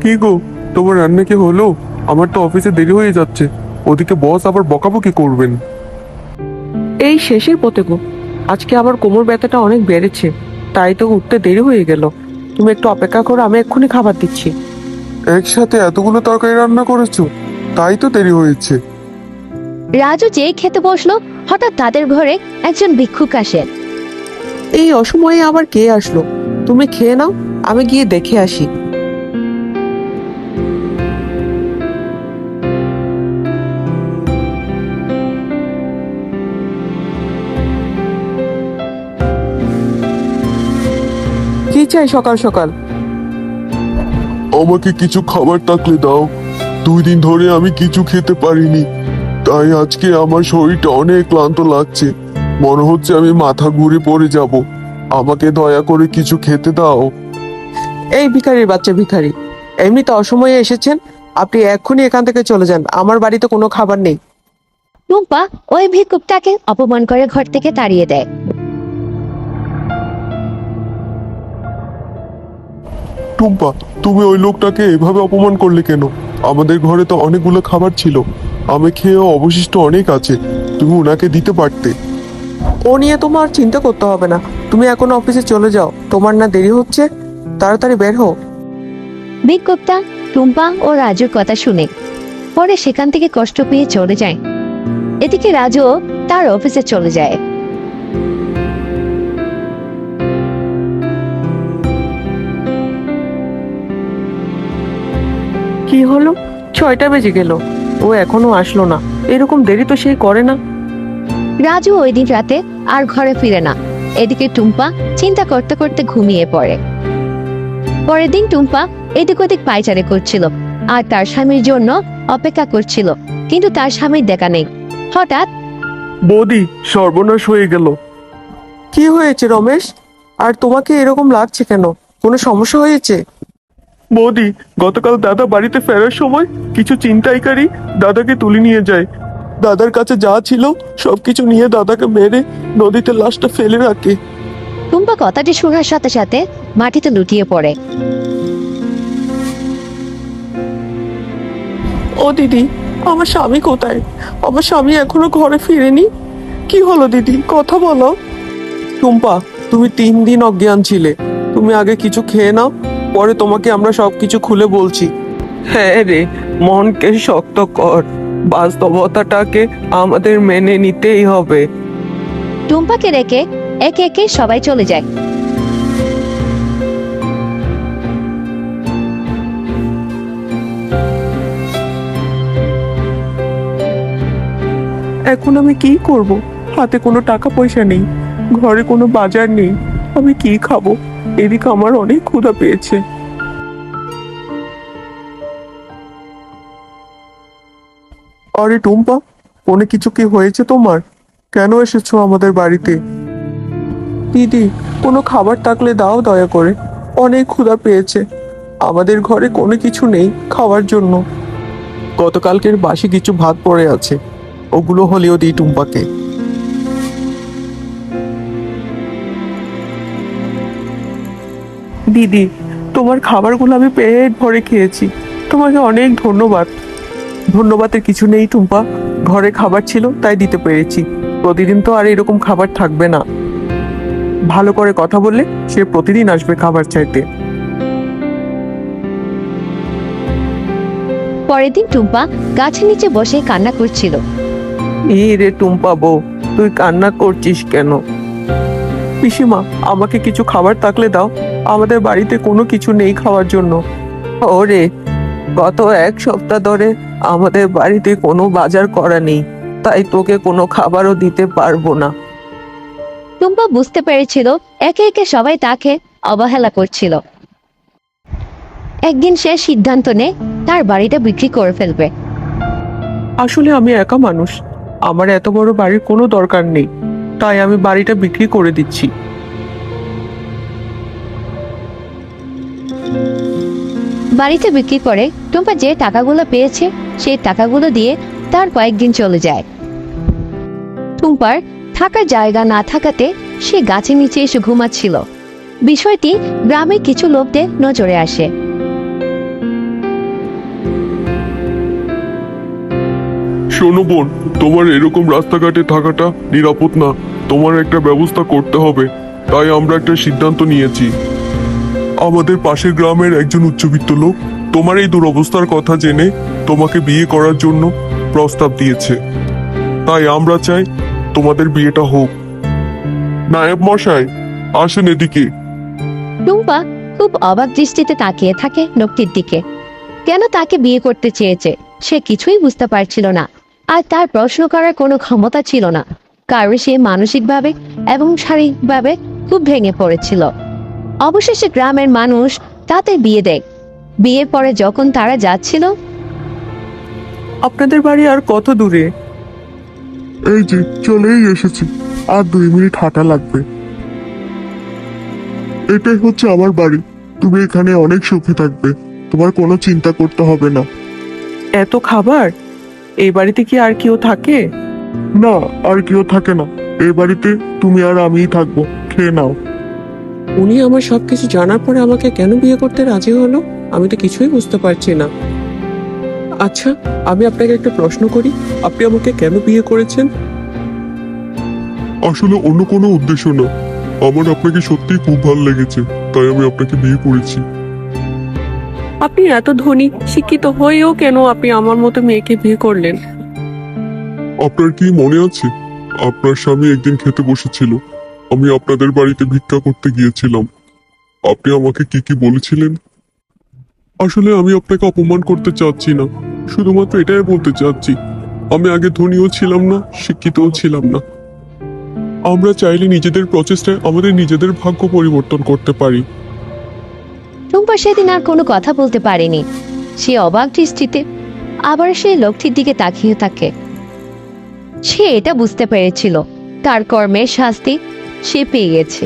কি গো, তোমার রান্না কি হলো? আমার তো অফিসে দেরি হয়ে যাচ্ছে। ওদিকে বস আবার বকাবকি করবেন। এই শেষের পথে গো। আজকে আবার কোমর ব্যথাটা অনেক বেড়েছে, তাই তো উঠতে দেরি হয়ে গেল। তুমি একটু অপেক্ষা করো, আমি এক্ষুনি খাবার দিচ্ছি। একসাথে এতগুলো তরকারি রান্না করেছো, তাই তো দেরি হয়েছে। রাজু যেই খেতে বসলো, হঠাৎ তাদের ঘরে একজন ভিক্ষুক আসেন। এই অসময়ে আবার কে আসলো? তুমি খেয়ে নাও, আমি গিয়ে দেখে আসি। কি চাই সকাল সকাল? আমাকে কিছু খাবার থাকলে দাও। 2 দিন ধরে আমি কিছু খেতে পারিনি, তাই আজকে আমার শরীরটা অনেক ক্লান্ত লাগছে। মনে হচ্ছে আমি মাথা ঘুরে পড়ে যাব। আমাকে দয়া করে কিছু খেতে দাও। এই ভিখারির বাচ্চা ভিখারি, এমনিতে অসময়ে এসেছেন, আপনি এক্ষুনি এখান থেকে চলে যান। আমার বাড়িতে কোনো খাবার নেই। টুম্পা ওই ভিক্ষুকটাকে অপমান করে ঘর থেকে তাড়িয়ে দেয়। টুম্পা, তুমি ওই লোকটাকে এভাবে অপমান করলে কেন? আমাদের ঘরে তো অনেকগুলো খাবার ছিল, আমি খেয়েও অবশিষ্ট অনেক আছে। তুমি ওনাকে দিতে পারতে। ও নিয়ে তোমার চিন্তা করতে হবে না। তুমি এখন অফিসে চলে যাও, তোমার না দেরি হচ্ছে? তাড়াতাড়ি বের হও। ভিক্ষুকটা টুম্পা ও রাজুর কথা শুনে পরে সেখান থেকে কষ্ট পেয়ে চলে যায়। এদিকে রাজু তার অফিসে চলে যায়। কি হলো? 6টা বেজে গেল, ও এখনো আসলো না। এরকম দেরি তো সেই করে না। রাজু ওই দিন রাতে আর ঘরে ফিরে না। এদিকে টুম্পা চিন্তা করতে করতে ঘুমিয়ে পড়ে। পরের দিন টুম্পা এদিক ওদিক পায়চারি করছিল আর তার স্বামীর জন্য অপেক্ষা করছিল, কিন্তু তার স্বামীর দেখা নেই। হঠাৎ বৌদি, সর্বনাশ হয়ে গেল। কি হয়েছে রমেশ? আর তোমাকে এরকম লাগছে কেন? কোনো সমস্যা হয়েছে? বৌদি, গতকাল দাদা বাড়িতে ফেরার সময় কিছু ছিনতাইকারী দাদাকে তুলে নিয়ে যায়। দাদার কাছে যা ছিল সবকিছু নিয়ে দাদাকে মেরে নদীতে লাশটা ফেলে রাখে। টুম্পা কথাটি শোনার সাথে সাথে মাটিতে লুটিয়ে পড়ে। ও দিদি, আমার স্বামী কোথায়? আমার স্বামী এখনো ঘরে ফিরেনি। কি হলো দিদি, কথা বলো। টুম্পা, তুমি 3 দিন অজ্ঞান ছিলে। তুমি আগে কিছু খেয়ে নাও, পরে তোমাকে আমরা সবকিছু খুলে বলছি। হ্যাঁ রে, মনকে শক্ত কর। বাস্তবতাটাকে আমাদের মেনে নিতেই হবে। টুম্পাকে রেখে একে একে সবাই চলে যায়। এখন আমি কি করব? হাতে কোনো টাকা পয়সা নেই, ঘরে কোনো বাজার নেই। আমি কি খাবো? এদিকে আমার অনেক ক্ষুধা পেয়েছে। আরে টুম্পা, কোনো কিছু কি হয়েছে তোমার? কেন এসেছো আমাদের বাড়িতে? দিদি, কোনো খাবার থাকলে দাও দয়া করে, অনেক ক্ষুধা পেয়েছে। আমাদের ঘরে কোনো কিছু নেই খাওয়ার জন্য। গতকালকের বাসি কিছু ভাত পড়ে আছে, ওগুলো হলেও দিই টুম্পাকে। দিদি, তোমার খাবারগুলো আমি পেট ভরে খেয়েছি, তোমাকে অনেক ধন্যবাদ। ধন্যবাদের কিছু নেই টুম্পা, ঘরে খাবার ছিল তাই দিতে পেরেছি। প্রতিদিন তো আর এরকম খাবার থাকবে না। ভালো করে কথা বললে সে প্রতিদিন আসবে খাবার চাইতে। পরের দিন টুম্পা গাছের নিচে বসে কান্না করছিল। এই রে টুম্পা বউ, তুই কান্না করছিস কেন? পিসিমা, আমাকে কিছু খাবার থাকলে দাও, আমাদের বাড়িতে কোনো কিছু নেই খাওয়ার জন্য। ওরে, গত 1 সপ্তাহ ধরে আমাদের বাড়িতে কোনো বাজার করা নেই, তাই তোকে কোনো খাবারও দিতে পারবো না। টুম্পা বুঝতে পেরেছিল একে একে সবাই তাকে অবহেলা করছিল। একদিন সে সিদ্ধান্ত নেয় তার বাড়িটা বিক্রি করে ফেলবে। আসলে আমি একা মানুষ, আমার এত বড় বাড়ির কোনো দরকার নেই, তাই আমি বাড়িটা বিক্রি করে দিচ্ছি। বাড়িতে বিক্রি করে টুম্পা যে টাকাগুলো পেয়েছে সেই টাকাগুলো দিয়ে তার কয়েকদিন চলে যায়। টুম্পার থাকার জায়গা না থাকাতে সে গাছের নিচে এসে ঘুমাচ্ছিল। বিষয়টি গ্রামের কিছু লোকদের নজরে আসে। শোনো বোন, তোমার এরকম রাস্তাঘাটে থাকাটা নিরাপদ না। তোমার একটা ব্যবস্থা করতে হবে। তাই আমরা একটা সিদ্ধান্ত নিয়েছি। আমাদের পাশের গ্রামের একজন উচ্চবিত্ত লোক তোমার এই দুরবস্থার কথা জেনে তোমাকে বিয়ে করার জন্য প্রস্তাব দিয়েছে। তাই আমরা চাই তোমাদের বিয়েটা হোক। নায়েব মশাই, আসেন এদিকে। টুম্পা খুব অবাক দৃষ্টিতে তাকিয়ে থাকে লোকটির দিকে। কেন তাকে বিয়ে করতে চেয়েছে সে কিছুই বুঝতে পারছিল না, আর তার প্রশ্ন করার কোনো ক্ষমতা ছিল না, কারণ সে মানসিকভাবে এবং শারীরিকভাবে খুব ভেঙে পড়েছিল। অবশেষে গ্রামের মানুষ তাদের বিয়ে দেয়। বিয়ের পরে যখন তারা যাচ্ছিল, আপনাদের বাড়ি আর কত দূরে? এই যে চলেই এসেছি, আর 2 মিনিট হাঁটা লাগবে। এটাই হচ্ছে আমার বাড়ি। তুমি এখানে অনেক সুখে থাকবে, তোমার কোনো চিন্তা করতে হবে না। এত খাবার? এই বাড়িতে কি আর কেউ থাকে? না, আর কেউ থাকে না। এই বাড়িতে তুমি আর আমিই থাকবো। খেয়ে নাও। উনি আমার সবকিছু জানার পরে আমাকে কেন বিয়ে করতে রাজি হলো আমি তো কিছুই বুঝতে পারছি না। আচ্ছা, আমি আপনাকে একটা প্রশ্ন করি, আপনি আমাকে কেন বিয়ে করেছেন? আসলে অন্য কোনো উদ্দেশ্য না, আমার আপনাকে সত্যিই খুব ভালো লেগেছে, তাই আমি আপনাকে বিয়ে করেছি। আপনি এত ধনী শিক্ষিত হয়েও কেন আপনি আমার মতো মেয়েকে বিয়ে করলেন? আপনার কি মনে আছে, আপনার স্বামী একদিন খেতে বসেছিল, আমি আপনাদের বাড়িতে ভিক্ষা করতে গিয়েছিলাম। আপনি আমাকে কি কি বলেছিলেন? আসলে আমি আপনাকে অপমান করতে চাচ্ছি না, শুধুমাত্র এটাই বলতে চাচ্ছি, আমি আগে ধনীও ছিলাম না, শিক্ষিতও ছিলাম না। আমরা চাইলে নিজেদের প্রচেষ্টায় আমাদের নিজেদের ভাগ্য পরিবর্তন করতে পারি। টুম্পা সেদিন আর কোনো কথা বলতে পারেনি। সে অবাক দৃষ্টিতে আবার সেই লোকটির দিকে তাকিয়ে থাকে। সে এটা বুঝতে পেরেছিল তার কর্মের শাস্তি সে পেয়ে গেছে।